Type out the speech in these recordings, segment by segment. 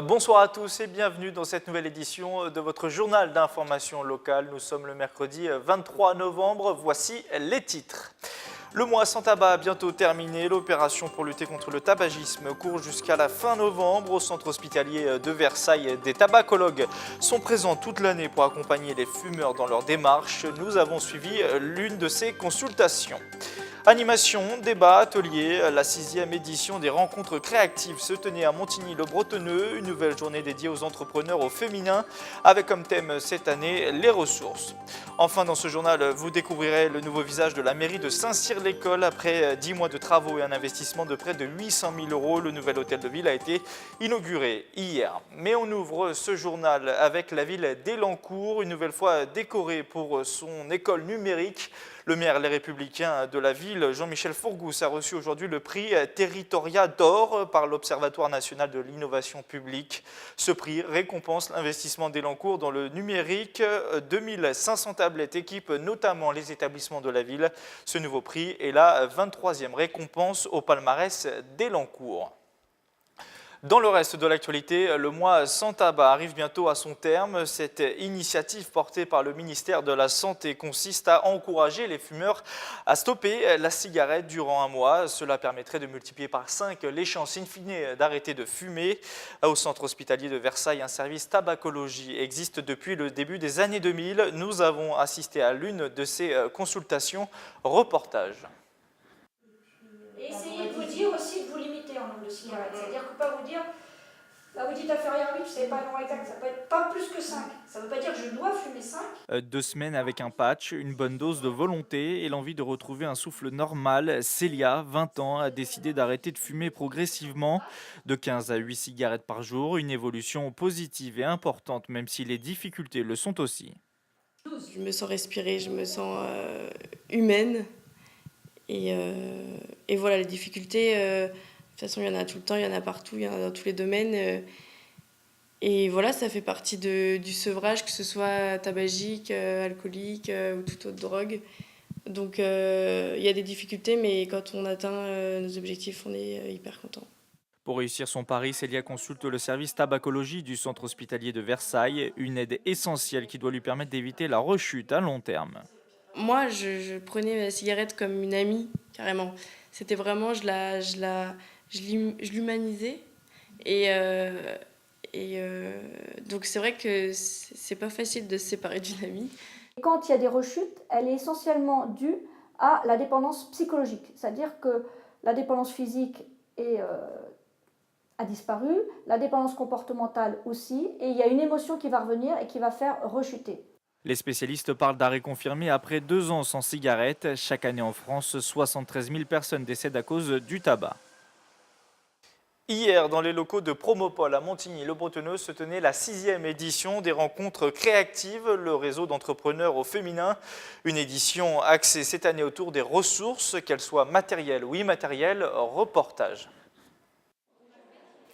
Bonsoir à tous et bienvenue dans cette nouvelle édition de votre journal d'information locale. Nous sommes le mercredi 23 novembre, voici les titres. Le mois sans tabac a bientôt terminé. L'opération pour lutter contre le tabagisme court jusqu'à la fin novembre. Au centre hospitalier de Versailles, des tabacologues sont présents toute l'année pour accompagner les fumeurs dans leur démarche. Nous avons suivi l'une de ces consultations. Animation, débat, atelier, la 6e édition des rencontres créatives se tenait à Montigny-le-Bretonneux, une nouvelle journée dédiée aux entrepreneurs au féminin, avec comme thème cette année les ressources. Enfin, dans ce journal, vous découvrirez le nouveau visage de la mairie de Saint-Cyr-l'École. Après 10 mois de travaux et un investissement de près de 800 000 €, le nouvel hôtel de ville a été inauguré hier. Mais on ouvre ce journal avec la ville d'Elancourt, une nouvelle fois décorée pour son école numérique. Le maire Les Républicains de la ville, Jean-Michel Fourgousse, a reçu aujourd'hui le prix Territoria d'or par l'Observatoire national de l'innovation publique. Ce prix récompense l'investissement d'Elancourt dans le numérique. 2500 tablettes équipent notamment les établissements de la ville. Ce nouveau prix est la 23e récompense au palmarès d'Elancourt. Dans le reste de l'actualité, le mois sans tabac arrive bientôt à son terme. Cette initiative portée par le ministère de la Santé consiste à encourager les fumeurs à stopper la cigarette durant un mois. Cela permettrait de multiplier par 5 les chances in fine d'arrêter de fumer. Au centre hospitalier de Versailles, un service tabacologie existe depuis le début des années 2000. Nous avons assisté à l'une de ces consultations. Reportage. Essayez de vous dire aussi de vous limiter en nombre de cigarettes. C'est-à-dire que pas vous dire, là vous dites à faire 8, je ne sais pas le nombre exact, ça peut être pas plus que 5. Ça ne veut pas dire que je dois fumer 5. 2 semaines avec un patch, une bonne dose de volonté et l'envie de retrouver un souffle normal. Célia, 20 ans, a décidé d'arrêter de fumer progressivement, de 15 à 8 cigarettes par jour. Une évolution positive et importante, même si les difficultés le sont aussi. Je me sens respirer, je me sens humaine. Et voilà, les difficultés, de toute façon, il y en a tout le temps, il y en a partout, il y en a dans tous les domaines. Et voilà, ça fait partie du sevrage, que ce soit tabagique, alcoolique ou toute autre drogue. Donc il y a des difficultés, mais quand on atteint nos objectifs, on est hyper content. Pour réussir son pari, Célia consulte le service tabacologie du centre hospitalier de Versailles, une aide essentielle qui doit lui permettre d'éviter la rechute à long terme. Moi, je prenais ma cigarette comme une amie, carrément. C'était vraiment, je l'humanisais. Donc c'est vrai que c'est pas facile de se séparer d'une amie. Quand il y a des rechutes, elle est essentiellement due à la dépendance psychologique. C'est-à-dire que la dépendance physique a disparu, la dépendance comportementale aussi, et il y a une émotion qui va revenir et qui va faire rechuter. Les spécialistes parlent d'arrêt confirmé après 2 ans sans cigarette. Chaque année en France, 73 000 personnes décèdent à cause du tabac. Hier, dans les locaux de Promopol à Montigny-le-Bretonneux, se tenait la 6e édition des rencontres créatives, le réseau d'entrepreneurs au féminin. Une édition axée cette année autour des ressources, qu'elles soient matérielles ou immatérielles. Reportage.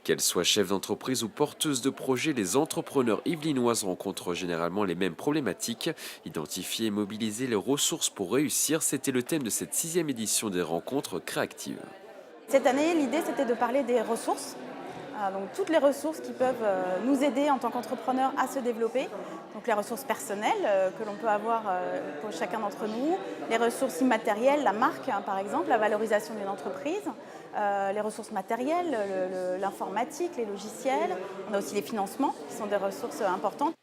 Qu'elles soient chefs d'entreprise ou porteuses de projets, les entrepreneurs yvelinoises rencontrent généralement les mêmes problématiques. Identifier et mobiliser les ressources pour réussir, c'était le thème de cette 6e édition des rencontres créatives. Cette année, l'idée c'était de parler des ressources, donc toutes les ressources qui peuvent nous aider en tant qu'entrepreneurs à se développer. Donc les ressources personnelles que l'on peut avoir pour chacun d'entre nous, les ressources immatérielles, la marque par exemple, la valorisation d'une entreprise, les ressources matérielles, l'informatique, les logiciels. On a aussi les financements qui sont des ressources importantes.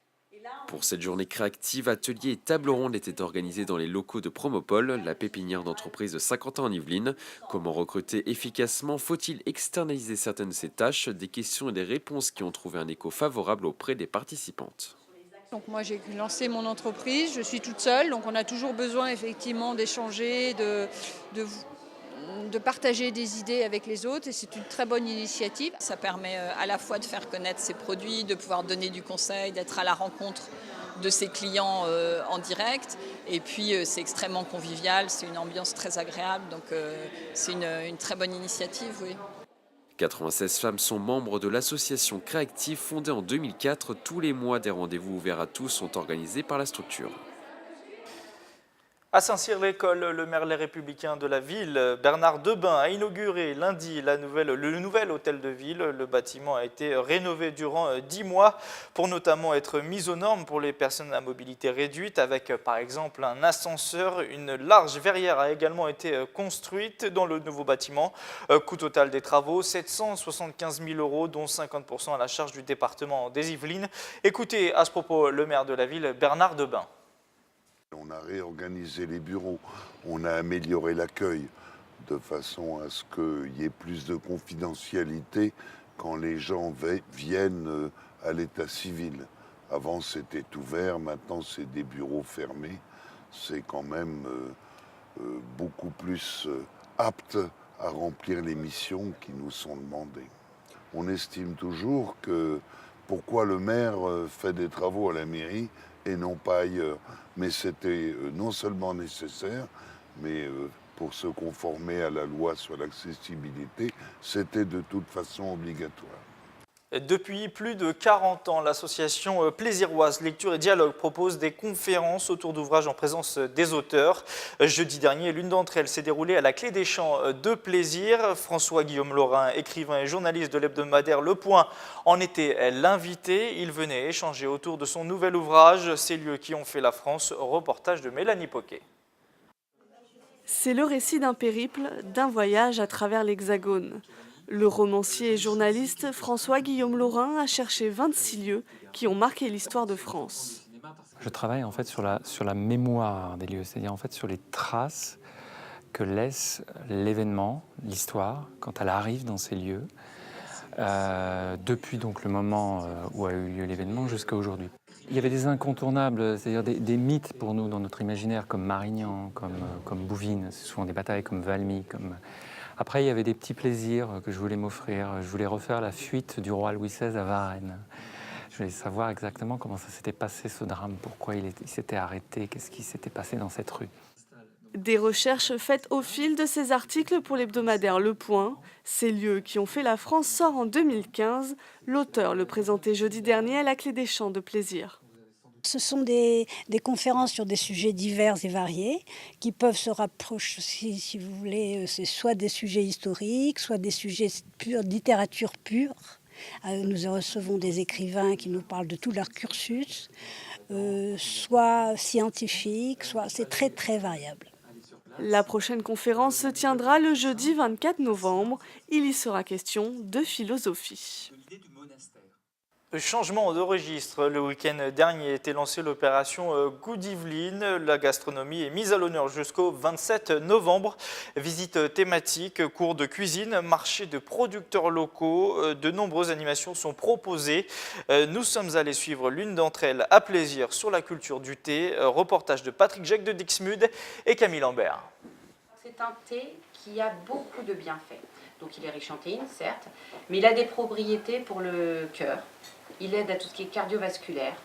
Pour cette journée créative, ateliers et table ronde étaient organisés dans les locaux de Promopol, la pépinière d'entreprise de Saint-Quentin en Yvelines. Comment recruter efficacement? Faut-il externaliser certaines de ces tâches? Des questions et des réponses qui ont trouvé un écho favorable auprès des participantes. Donc moi j'ai lancé mon entreprise, je suis toute seule, donc on a toujours besoin effectivement d'échanger, de partager des idées avec les autres et c'est une très bonne initiative. Ça permet à la fois de faire connaître ses produits, de pouvoir donner du conseil, d'être à la rencontre de ses clients en direct. Et puis c'est extrêmement convivial, c'est une ambiance très agréable, donc c'est une très bonne initiative, oui. 96 femmes sont membres de l'association Créactive fondée en 2004. Tous les mois, des rendez-vous ouverts à tous sont organisés par la structure. À Saint-Cyr-l'École, le maire Les Républicains de la ville, Bernard Debain, a inauguré lundi le nouvel hôtel de ville. Le bâtiment a été rénové durant 10 mois pour notamment être mis aux normes pour les personnes à mobilité réduite avec par exemple un ascenseur. Une large verrière a également été construite dans le nouveau bâtiment. Coût total des travaux, 775 000 €, dont 50% à la charge du département des Yvelines. Écoutez à ce propos le maire de la ville, Bernard Debain. On a réorganisé les bureaux, on a amélioré l'accueil de façon à ce qu'il y ait plus de confidentialité quand les gens viennent à l'état civil. Avant c'était ouvert, maintenant c'est des bureaux fermés. C'est quand même beaucoup plus apte à remplir les missions qui nous sont demandées. On estime toujours que pourquoi le maire fait des travaux à la mairie et non pas ailleurs. Mais c'était non seulement nécessaire, mais pour se conformer à la loi sur l'accessibilité, c'était de toute façon obligatoire. Depuis plus de 40 ans, l'association Plaisiroise Lecture et Dialogue propose des conférences autour d'ouvrages en présence des auteurs. Jeudi dernier, l'une d'entre elles s'est déroulée à la Clé des Champs de Plaisir. François-Guillaume Laurin, écrivain et journaliste de l'hebdomadaire Le Point, en était l'invité. Il venait échanger autour de son nouvel ouvrage « Ces lieux qui ont fait la France », reportage de Mélanie Poquet. C'est le récit d'un périple, d'un voyage à travers l'Hexagone. Le romancier et journaliste François-Guillaume Laurin a cherché 26 lieux qui ont marqué l'histoire de France. Je travaille en fait sur la mémoire des lieux, c'est-à-dire en fait sur les traces que laisse l'événement, l'histoire, quand elle arrive dans ces lieux, depuis donc le moment où a eu lieu l'événement jusqu'à aujourd'hui. Il y avait des incontournables, c'est-à-dire des mythes pour nous dans notre imaginaire, comme Marignan, comme Bouvines, c'est souvent des batailles comme Valmy, comme... Après, il y avait des petits plaisirs que je voulais m'offrir. Je voulais refaire la fuite du roi Louis XVI à Varennes. Je voulais savoir exactement comment ça s'était passé, ce drame, pourquoi il s'était arrêté, qu'est-ce qui s'était passé dans cette rue. Des recherches faites au fil de ces articles pour l'hebdomadaire Le Point. Ces lieux qui ont fait la France sort en 2015. L'auteur le présentait jeudi dernier à la Clé des Champs de Plaisir. Ce sont des conférences sur des sujets divers et variés qui peuvent se rapprocher, si vous voulez, c'est soit des sujets historiques, soit des sujets purs, littérature pure. Nous recevons des écrivains qui nous parlent de tout leur cursus, soit scientifiques, soit c'est très très variable. La prochaine conférence se tiendra le jeudi 24 novembre. Il y sera question de philosophie. Changement de registre. Le week-end dernier a été lancée l'opération Goût d'Yvelines. La gastronomie est mise à l'honneur jusqu'au 27 novembre. Visite thématique, cours de cuisine, marché de producteurs locaux. De nombreuses animations sont proposées. Nous sommes allés suivre l'une d'entre elles à Plaisir sur la culture du thé. Reportage de Patrick Jacques de Dixmude et Camille Lambert. C'est un thé qui a beaucoup de bienfaits. Donc il est riche en théine, certes, mais il a des propriétés pour le cœur. Il aide à tout ce qui est cardiovasculaire,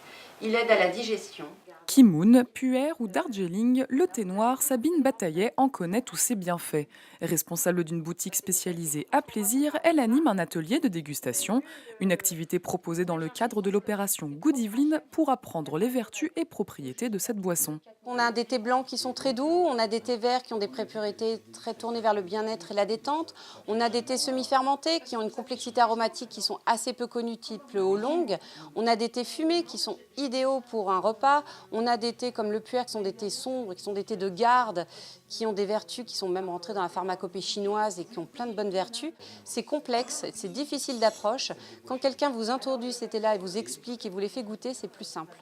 il aide à la digestion. Kimoun, Puer ou Darjeeling, le thé noir, Sabine Bataillet en connaît tous ses bienfaits. Responsable d'une boutique spécialisée à Plaisir, elle anime un atelier de dégustation, une activité proposée dans le cadre de l'opération Goût d'Yvelines pour apprendre les vertus et propriétés de cette boisson. On a des thés blancs qui sont très doux, on a des thés verts qui ont des propriétés très tournées vers le bien-être et la détente, on a des thés semi-fermentés qui ont une complexité aromatique qui sont assez peu connues, type le Oolong, on a des thés fumés qui sont idéaux pour un repas, on a des thés comme le Puer qui sont des thés sombres, qui sont des thés de garde, qui ont des vertus qui sont même rentrées dans la pharmacopée chinoise et qui ont plein de bonnes vertus. C'est complexe, c'est difficile d'approche. Quand quelqu'un vous introduit ces thés-là et vous explique et vous les fait goûter, c'est plus simple.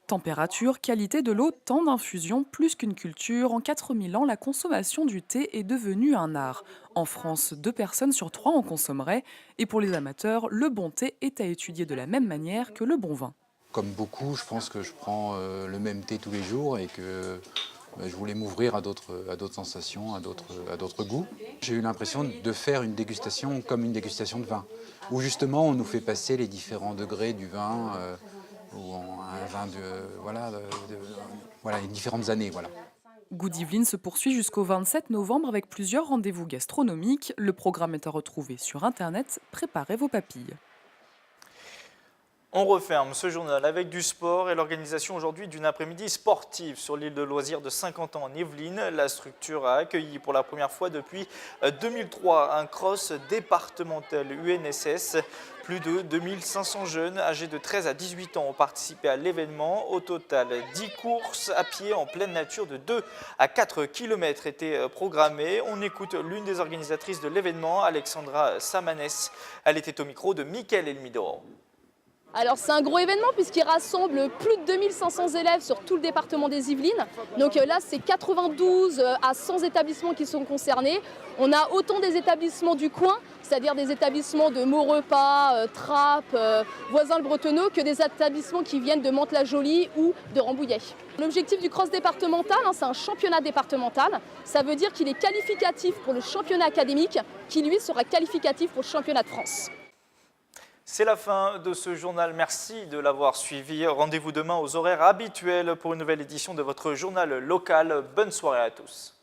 Température, qualité de l'eau, temps d'infusion, plus qu'une culture. En 4000 ans, la consommation du thé est devenue un art. En France, 2 personnes sur 3 en consommeraient. Et pour les amateurs, le bon thé est à étudier de la même manière que le bon vin. Comme beaucoup, je pense que je prends le même thé tous les jours et que je voulais m'ouvrir à d'autres sensations, à d'autres goûts. J'ai eu l'impression de faire une dégustation comme une dégustation de vin, où justement on nous fait passer les différents degrés du vin, ou un vin les différentes années. Voilà. Goût d'Yvelines se poursuit jusqu'au 27 novembre avec plusieurs rendez-vous gastronomiques. Le programme est à retrouver sur Internet. Préparez vos papilles. On referme ce journal avec du sport et l'organisation aujourd'hui d'une après-midi sportive sur l'île de loisirs de Saint-Quentin en Yvelines. La structure a accueilli pour la première fois depuis 2003 un cross départemental UNSS. Plus de 2500 jeunes âgés de 13 à 18 ans ont participé à l'événement. Au total, 10 courses à pied en pleine nature de 2 à 4 km étaient programmées. On écoute l'une des organisatrices de l'événement, Alexandra Samanès. Elle était au micro de Mickaël Elmidor. Alors c'est un gros événement puisqu'il rassemble plus de 2500 élèves sur tout le département des Yvelines. Donc là c'est 92 à 100 établissements qui sont concernés. On a autant des établissements du coin, c'est-à-dire des établissements de Maurepas, Trappes, Voisins-le-Bretonneux, que des établissements qui viennent de Mantes-la-Jolie ou de Rambouillet. L'objectif du cross départemental, c'est un championnat départemental. Ça veut dire qu'il est qualificatif pour le championnat académique, qui lui sera qualificatif pour le championnat de France. C'est la fin de ce journal. Merci de l'avoir suivi. Rendez-vous demain aux horaires habituels pour une nouvelle édition de votre journal local. Bonne soirée à tous.